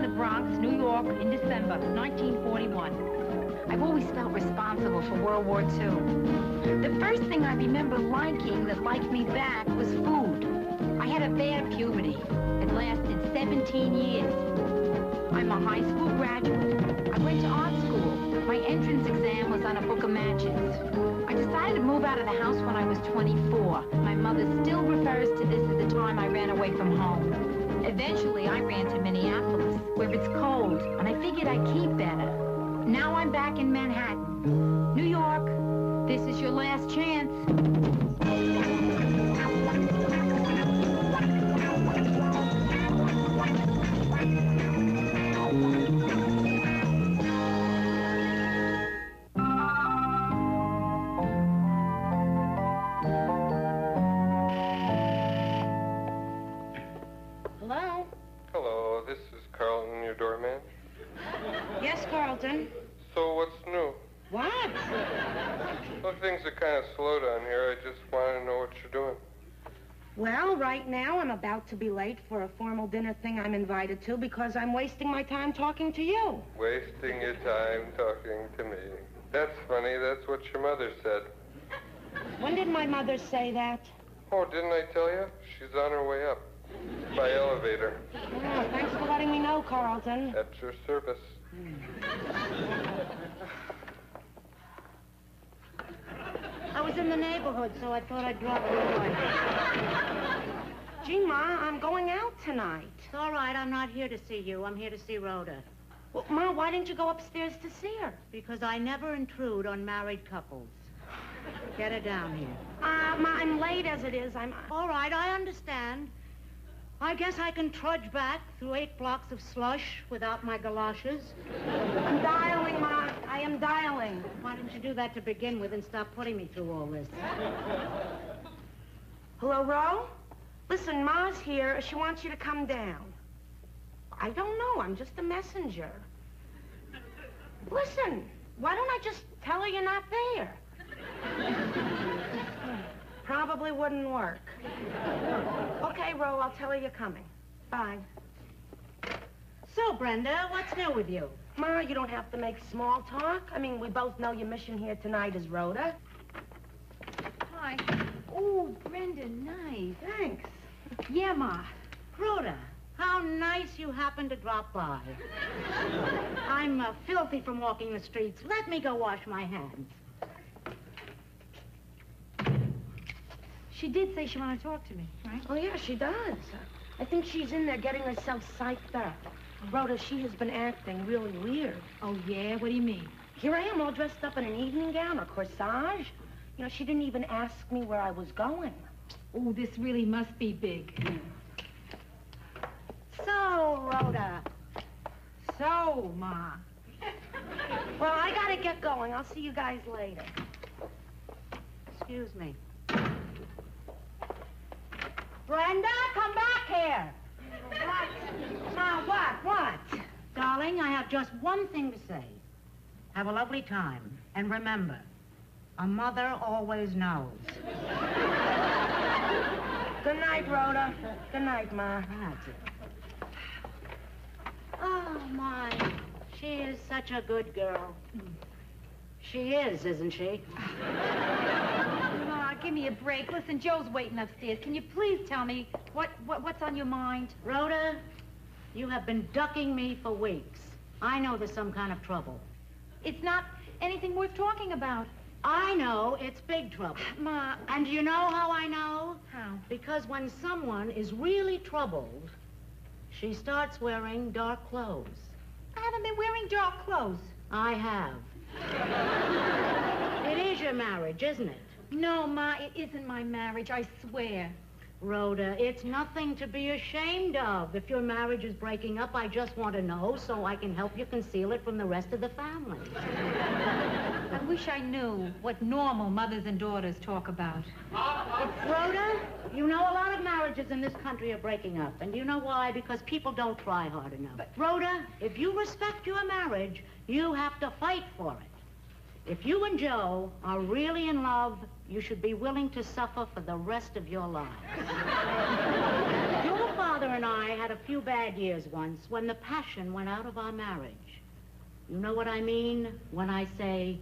the Bronx, New York, in December 1941. I've always felt responsible for World War II. The first thing I remember liking that liked me back was food. I had a bad puberty. It lasted 17 years. I'm a high school graduate. I went to art school. My entrance exam was on a book of matches. I decided to move out of the house when I was 24. My mother still refers to this as the time I ran away from home. Eventually, I ran to Minneapolis, where it's cold, and I figured I'd keep better. Now I'm back in Manhattan. New York, this is your last chance. Hello? Hello, this is Carlton, your doorman. Yes, Carlton. So what's new? What? Well, things are kind of slow down here. I just want to know what you're doing. Well, right now I'm about to be late for a formal dinner thing I'm invited to because I'm wasting my time talking to you. Wasting your time talking to me. That's funny. That's what your mother said. When did my mother say that? Oh, didn't I tell you? She's on her way up. By elevator. Oh, thanks for letting me know, Carlton. At your service. I was in the neighborhood, so I thought I'd drop you by. Gee, Ma, I'm going out tonight. It's all right. I'm not here to see you. I'm here to see Rhoda. Well, Ma, why didn't you go upstairs to see her? Because I never intrude on married couples. Get her down here. Ma, I'm late as it is. All right, I understand. I guess I can trudge back through 8 blocks of slush without my galoshes. I'm dialing, Ma. I am dialing. Why didn't you do that to begin with and stop putting me through all this? Hello, Ro? Listen, Ma's here. She wants you to come down. I don't know. I'm just a messenger. Listen, why don't I just tell her you're not there? Probably wouldn't work. Okay, Ro, I'll tell her you're coming. Bye. So, Brenda, what's new with you? Ma, you don't have to make small talk. I mean, we both know your mission here tonight is Rhoda. Hi. Oh, Brenda, nice. Thanks. Yeah, Ma. Rhoda, how nice you happened to drop by. I'm filthy from walking the streets. Let me go wash my hands. She did say she wanted to talk to me, right? Oh, yeah, she does. I think she's in there getting herself psyched up. Rhoda, she has been acting really weird. Oh, yeah? What do you mean? Here I am all dressed up in an evening gown or corsage. You know, she didn't even ask me where I was going. Oh, this really must be big. So, Rhoda. So, Ma. Well, I gotta get going. I'll see you guys later. Excuse me. Brenda, come back here. What? Ma, what? Darling, I have just one thing to say. Have a lovely time. And remember, a mother always knows. Good night, Rhoda. Good night, Ma. That's it. Oh, my. She is such a good girl. She is, isn't she? Ma, give me a break. Listen, Joe's waiting upstairs. Can you please tell me what's on your mind? Rhoda, you have been ducking me for weeks. I know there's some kind of trouble. It's not anything worth talking about. I know it's big trouble. Ma. And you know how I know? How? Because when someone is really troubled, she starts wearing dark clothes. I haven't been wearing dark clothes. I have. It is your marriage, isn't it? No, Ma, it isn't my marriage, I swear. Rhoda, it's nothing to be ashamed of. If your marriage is breaking up, I just want to know so I can help you conceal it from the rest of the family. I wish I knew what normal mothers and daughters talk about. Rhoda, you know a lot of marriages in this country are breaking up. And you know why? Because people don't try hard enough. But Rhoda, if you respect your marriage, you have to fight for it. If you and Joe are really in love, you should be willing to suffer for the rest of your lives. Your father and I had had a few bad years once when the passion went out of our marriage. You know what I mean when I say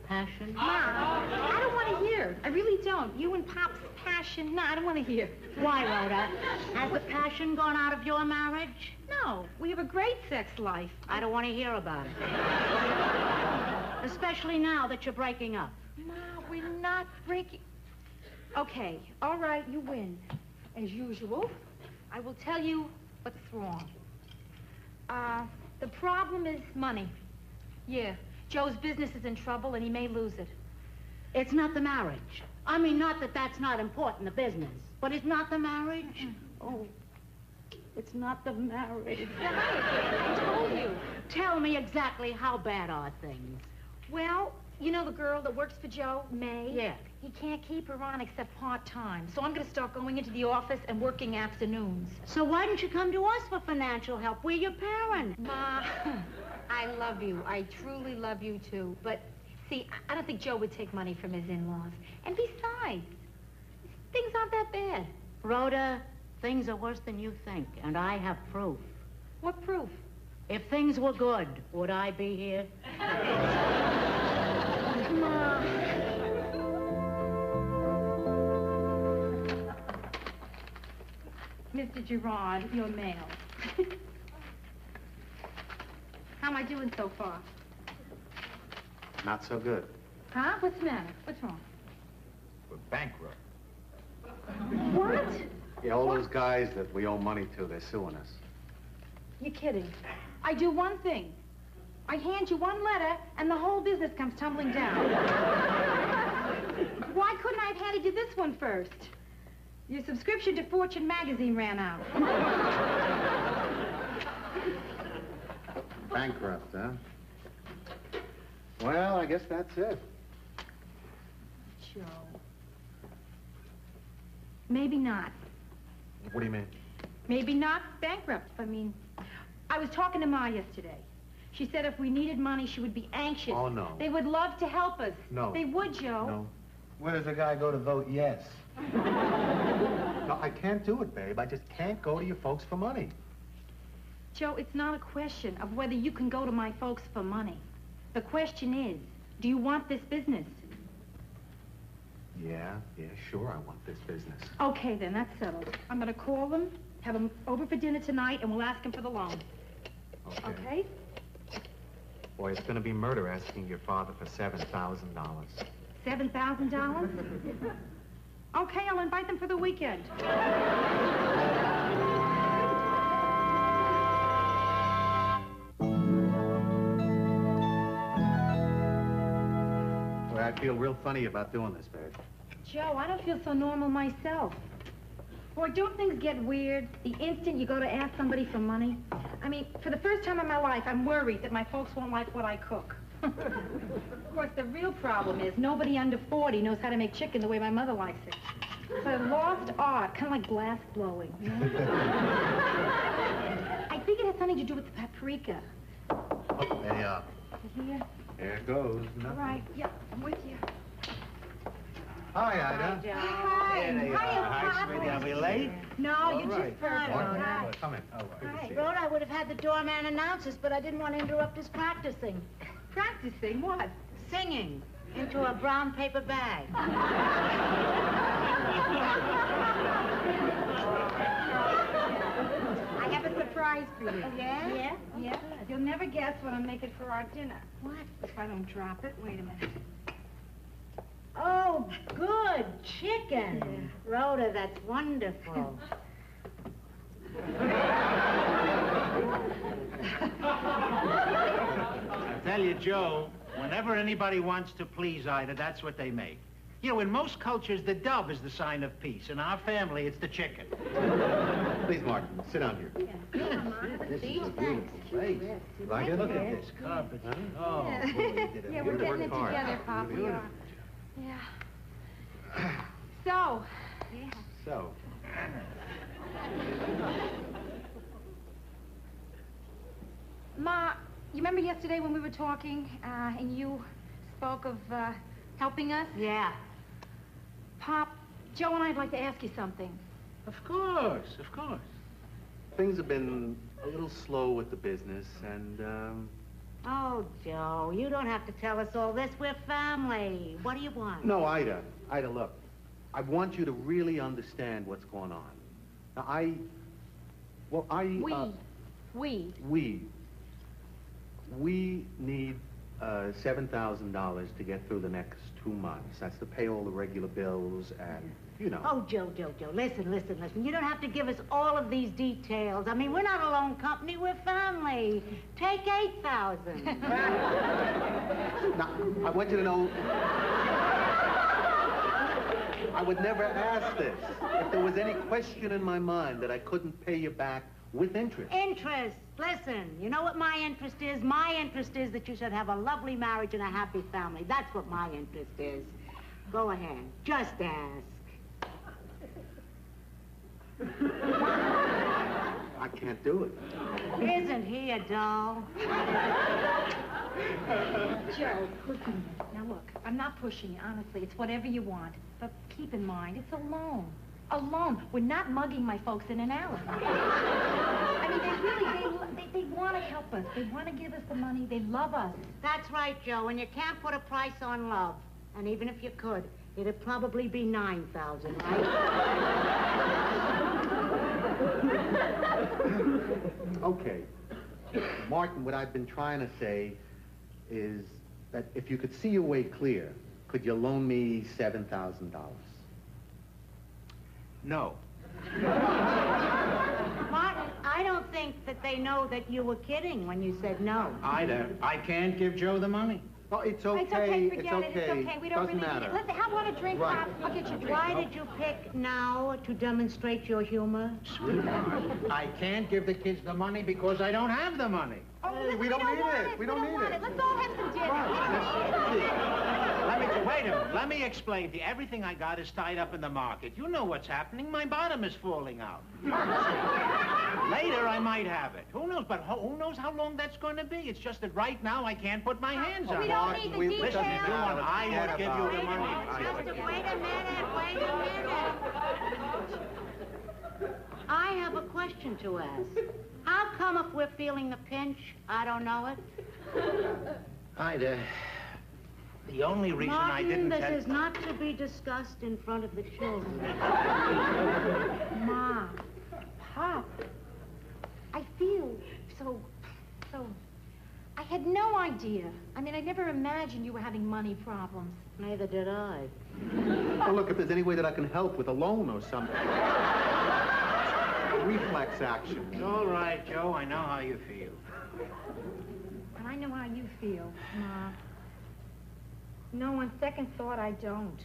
passion? Ma, I don't want to hear. I really don't. You and Pop's passion. No, I don't want to hear. Why, Rhoda? Has the passion gone out of your marriage? No, we have a great sex life. I don't want to hear about it. Especially now that you're breaking up. Ma, we're not breaking... Okay, all right, you win. As usual, I will tell you what's wrong. The problem is money. Yeah, Joe's business is in trouble and he may lose it. It's not the marriage. I mean, not that that's not important, the business. But it's not the marriage? Oh, it's not the marriage. I told you. Tell me exactly how bad are things. Well, you know the girl that works for Joe, May? Yeah. He can't keep her on except part-time. So I'm going to start going into the office and working afternoons. So why don't you come to us for financial help? We're your parents. Ma, I love you. I truly love you, too. But, see, I don't think Joe would take money from his in-laws. And besides, things aren't that bad. Rhoda, things are worse than you think, and I have proof. What proof? If things were good, would I be here? Ma. Mr. Gerard, your mail. How am I doing so far? Not so good. Huh? What's the matter? What's wrong? We're bankrupt. What? Yeah, all those guys that we owe money to, they're suing us. You're kidding. I do one thing. I hand you one letter, and the whole business comes tumbling down. Why couldn't I have handed you this one first? Your subscription to Fortune magazine ran out. Bankrupt, huh? Well, I guess that's it. Joe. Maybe not. What do you mean? Maybe not bankrupt. I mean, I was talking to Ma yesterday. She said if we needed money, she would be anxious. Oh, no. They would love to help us. No. They would, Joe. No. Where does the guy go to vote yes? No, I can't do it, babe. I just can't go to your folks for money. Joe, it's not a question of whether you can go to my folks for money. The question is, do you want this business? Yeah, sure, I want this business. Okay, then, that's settled. I'm gonna call them, have them over for dinner tonight, and we'll ask them for the loan. Okay? Boy, it's gonna be murder asking your father for $7,000. $7,000? Okay, I'll invite them for the weekend. Boy, I feel real funny about doing this, babe. Joe, I don't feel so normal myself. Boy, don't things get weird the instant you go to ask somebody for money? I mean, for the first time in my life, I'm worried that my folks won't like what I cook. Of course, the real problem is nobody under 40 knows how to make chicken the way my mother likes it. It's a lost art, kind of like glass blowing. You know? I think it has something to do with the paprika. Oh, there you are. Here? There it goes. All right, yep, I'm with you. Hi, Ida. Hi, Joe. Hi. There they are. Hi, sweetie. Are we late? No, All you're right. just perfect. Hi. Come in. Oh, good to see you. Rhoda, I would have had the doorman announce us, but I didn't want to interrupt his practicing. Practicing what? Singing into a brown paper bag. I have a surprise for you. Yeah? Yeah? Yeah. You'll never guess what I'm making for our dinner. What? If I don't drop it, wait a minute. Oh, good. Chicken. Rhoda, that's wonderful. I tell you, Joe, whenever anybody wants to please Ida, that's what they make. You know, in most cultures, the dove is the sign of peace. In our family, it's the chicken. Please, Martin, sit down here. This is a beautiful place. You like it? Look at this carpet. Oh, boy, you did a Yeah, we're beautiful getting it hard. together, Pop. We Beautiful. are. Yeah. So. Yeah. So, Ma, you remember yesterday when we were talking, and you spoke of, helping us? Yeah. Pop, Joe and I'd like to ask you something. Of course, of course. things have been a little slow with the business, and, Oh, Joe, you don't have to tell us all this. We're family. What do you want? No, Ida. Ida, look. I want you to really understand what's going on. Now, We need $7,000 to get through the next 2 months. That's to pay all the regular bills and, you know. Oh, Joe, listen. You don't have to give us all of these details. I mean, we're not a loan company, we're family. Take $8,000. Now, I want you to know, I would never ask this if there was any question in my mind that I couldn't pay you back with interest. Interest. Listen, you know what my interest is? My interest is that you should have a lovely marriage and a happy family. That's what my interest is. Go ahead. Just ask. I can't do it. Isn't he a doll? Joe, listen. Now look, I'm not pushing you, honestly. It's whatever you want. But keep in mind, it's a loan. A loan. We're not mugging my folks in an alley. I mean, they want to help us. They want to give us the money. They love us. That's right, Joe, and you can't put a price on love. And even if you could, it'd probably be $9,000, right? Okay. Martin, what I've been trying to say is that if you could see your way clear, could you loan me $7,000? No. Martin, I don't think that they know that you were kidding when you said no. Ida, I can't give Joe the money. Oh, it's okay. It's okay, forget it. It's okay. We don't Doesn't really matter. need it. Let's have one a drink, Right. Pop. I'll get you a drink. Why did you pick now to demonstrate your humor? Sweetheart, I can't give the kids the money because I don't have the money. Oh, Hey, listen, we don't need want it. We don't need want it. Let's all have some dinner. Wait a minute. Let me explain to you. Everything I got is tied up in the market. You know what's happening. My bottom is falling out. Later, I might have it. Who knows? But who knows how long that's going to be? It's just that right now, I can't put my hands on We it. don't need the details. Listen, if you want, I will give you the money. Wait a minute. I have a question to ask. How come if we're feeling the pinch, I don't know it? Ida, the only reason I didn't Martin, tell... this is not to be discussed in front of the children. Ma, Pop, I feel so... I had no idea. I mean, I never imagined you were having money problems. Neither did I. Well, look, if there's any way that I can help with a loan or something. Reflex action. All right, Joe, I know how you feel. And I know how you feel, Ma. No, on second thought, I don't.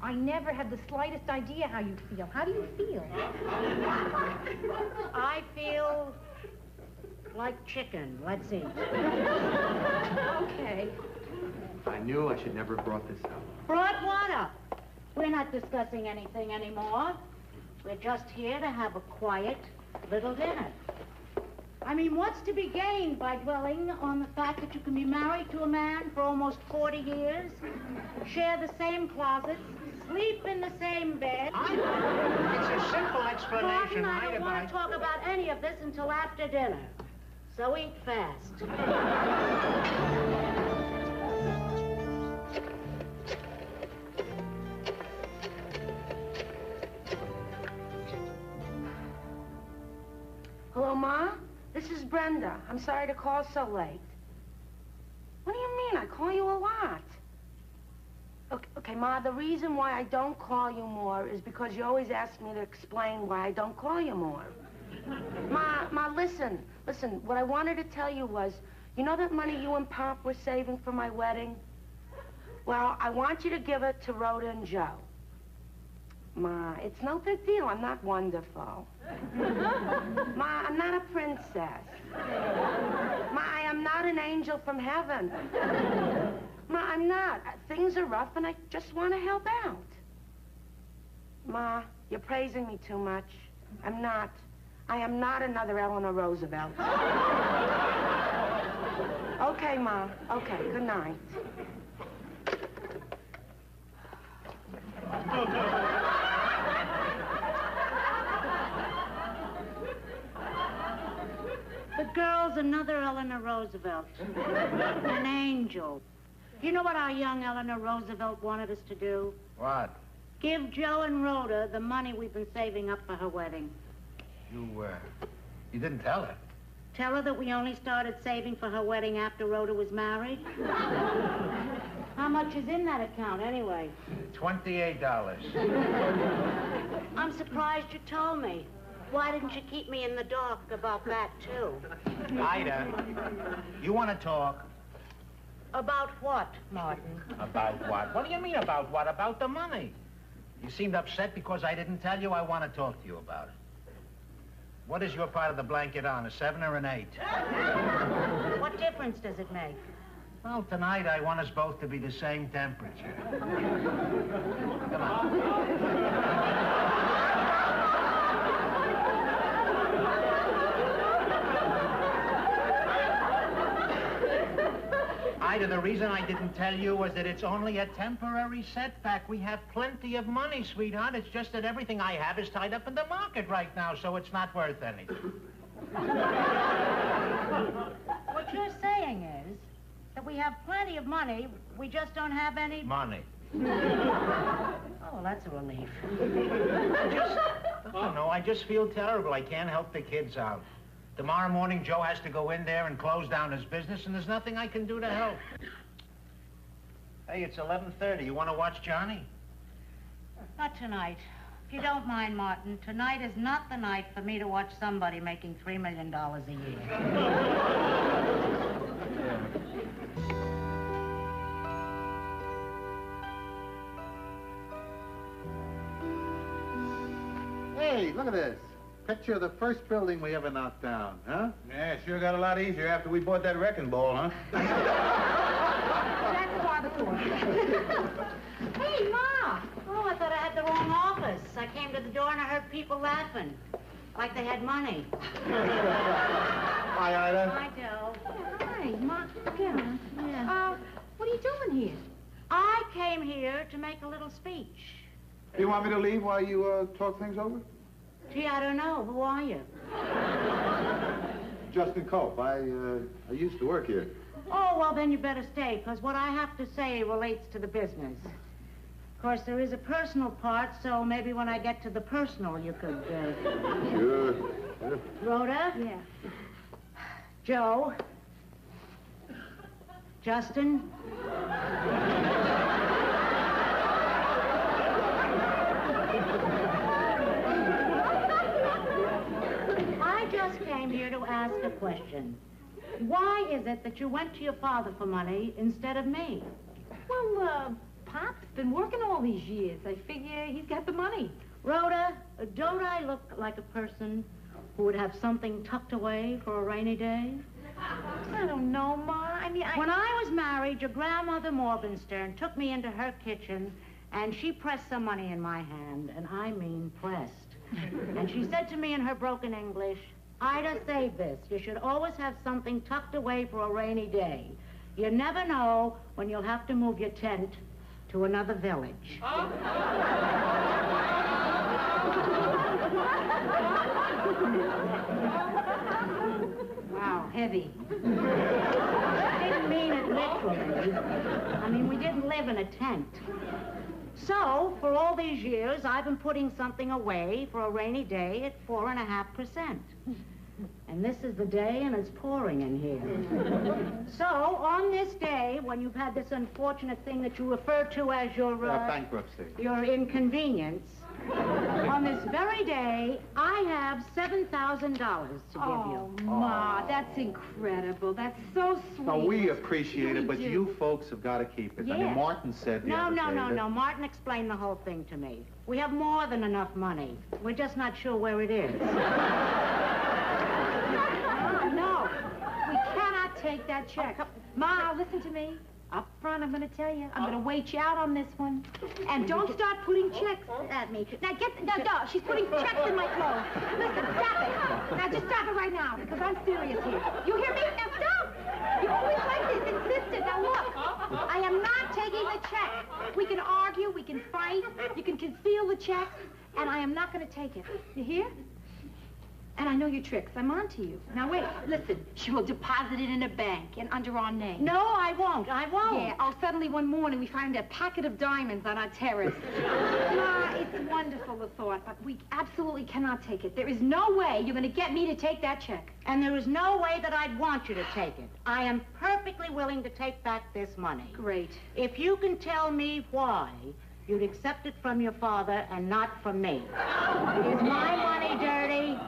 I never had the slightest idea how you feel. How do you feel? I feel like chicken. Let's eat. Okay. I knew I should never have brought this up. Brought what up? We're not discussing anything anymore. We're just here to have a quiet little dinner. I mean, what's to be gained by dwelling on the fact that you can be married to a man for almost 40 years, share the same closets, sleep in the same bed? It's a simple explanation, Martin, I Ida, don't want to talk about any of this until after dinner. So eat fast. Hello, Ma? This is Brenda. I'm sorry to call so late. What do you mean? I call you a lot. Okay, Ma, the reason why I don't call you more is because you always ask me to explain why I don't call you more. Ma, listen. What I wanted to tell you was, you know that money you and Pop were saving for my wedding? Well, I want you to give it to Rhoda and Joe. Ma, it's no big deal. I'm not wonderful. Ma, I'm not a princess. Ma, I am not an angel from heaven. Ma, I'm not. Things are rough and I just want to help out. Ma, you're praising me too much. I'm not. I am not another Eleanor Roosevelt. Okay, Ma. Okay, good night. That girl's another Eleanor Roosevelt. An angel. You know what our young Eleanor Roosevelt wanted us to do? What? Give Joe and Rhoda the money we've been saving up for her wedding. You didn't tell her. Tell her that we only started saving for her wedding after Rhoda was married. How much is in that account, anyway? $28. I'm surprised you told me. Why didn't you keep me in the dark about that, too? Ida, you want to talk? About what, Martin? About what? What do you mean about what? About the money. You seemed upset because I didn't tell you. I want to talk to you about it. What is your part of the blanket on, a 7 or an 8? What difference does it make? Well, tonight I want us both to be the same temperature. Come on. Ida, the reason I didn't tell you was that it's only a temporary setback. We have plenty of money, sweetheart. It's just that everything I have is tied up in the market right now, so it's not worth anything. What you're saying is that we have plenty of money, we just don't have any... Money. Oh, well, that's a relief. I just feel terrible. I can't help the kids out. Tomorrow morning, Joe has to go in there and close down his business, and there's nothing I can do to help. Hey, it's 11:30. You want to watch Johnny? Not tonight. If you don't mind, Martin, tonight is not the night for me to watch somebody making $3 million a year. Hey, look at this. Picture of the first building we ever knocked down, huh? Yeah, sure got a lot easier after we bought that wrecking ball, huh? That's the barbecue. Hey, Ma! Oh, I thought I had the wrong office. I came to the door and I heard people laughing. Like they had money. Hi, Ida. Hi, Joe. Hi, Ma. Yeah. What are you doing here? I came here to make a little speech. You want me to leave while you talk things over? Gee, I don't know. Who are you? Justin Cope. I used to work here. Oh, well, then you better stay, because what I have to say relates to the business. Of course, there is a personal part, so maybe when I get to the personal, you could, Sure. Rhoda? Yeah. Joe? Justin? I just came here to ask a question. Why is it that you went to your father for money instead of me? Well, Pop's been working all these years. I figure he's got the money. Rhoda, don't I look like a person who would have something tucked away for a rainy day? I don't know, Ma. When I was married, your grandmother Morgenstern took me into her kitchen, and she pressed some money in my hand, and I mean pressed. And she said to me in her broken English, Ida, save this. You should always have something tucked away for a rainy day. You never know when you'll have to move your tent to another village. Wow, heavy. I didn't mean it literally. I mean, we didn't live in a tent. So, for all these years, I've been putting something away for a rainy day at 4.5%. And this is the day, and it's pouring in here. So, on this day, when you've had this unfortunate thing that you refer to as your, bankruptcy. your inconvenience, on this very day, I have $7,000 to give you. Ma, that's incredible. That's so sweet. No, we appreciate it, but do. you folks have got to keep it. I mean, Yes. Martin said the other day that- Martin explained the whole thing to me. We have more than enough money. We're just not sure where it is. No, we cannot take that check. Ma, listen to me. Up front, I'm going to tell you. I'm going to wait you out on this one. And don't start putting checks at me. Now, no, she's putting checks in my clothes. Listen, stop it. Now, just stop it right now, because I'm serious here. You hear me? Now, stop. You always like this, insistent. Now, look, I am not taking the check. We can argue, we can fight, you can conceal the checks, and I am not going to take it. You hear? And I know your tricks. I'm on to you. Now, wait, listen. She will deposit it in a bank and under our name. No, I won't. I won't. Yeah, oh, suddenly one morning we find a packet of diamonds on our terrace. Ma, it's wonderful, the thought, but we absolutely cannot take it. There is no way you're going to get me to take that check. And there is no way that I'd want you to take it. I am perfectly willing to take back this money. Great. If you can tell me why you'd accept it from your father and not from me. Is my money dirty?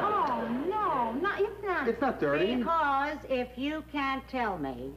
Oh, no, it's not. It's not dirty. Because if you can't tell me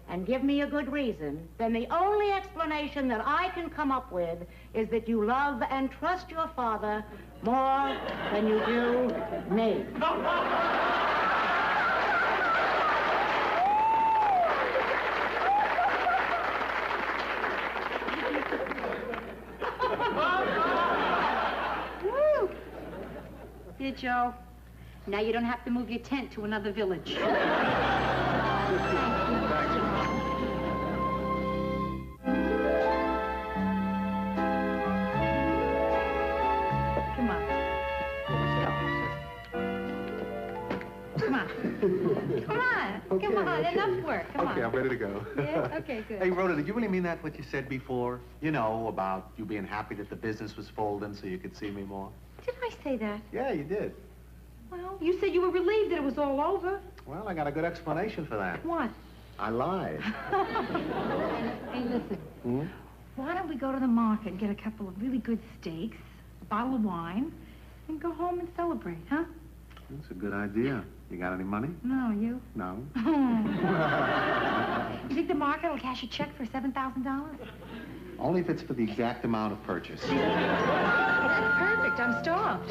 and give me a good reason, then the only explanation that I can come up with is that you love and trust your father more than you do me. Woo! Here, Joe. Now you don't have to move your tent to another village. Come on. Come on. Come on. Come on. Enough work. Come on. Okay, I'm ready to go. Yeah? Okay, good. Hey, Rhoda, did you really mean that, what you said before? You know, about you being happy that the business was folding so you could see me more? Did I say that? Yeah, you did. Well, you said you were relieved that it was all over. Well, I got a good explanation for that. What? I lied. Hey, listen. Hmm? Why don't we go to the market and get a couple of really good steaks, a bottle of wine, and go home and celebrate, huh? That's a good idea. You got any money? No, you? No. You think the market will cash a check for $7,000? Only if it's for the exact amount of purchase. That's perfect. I'm starved.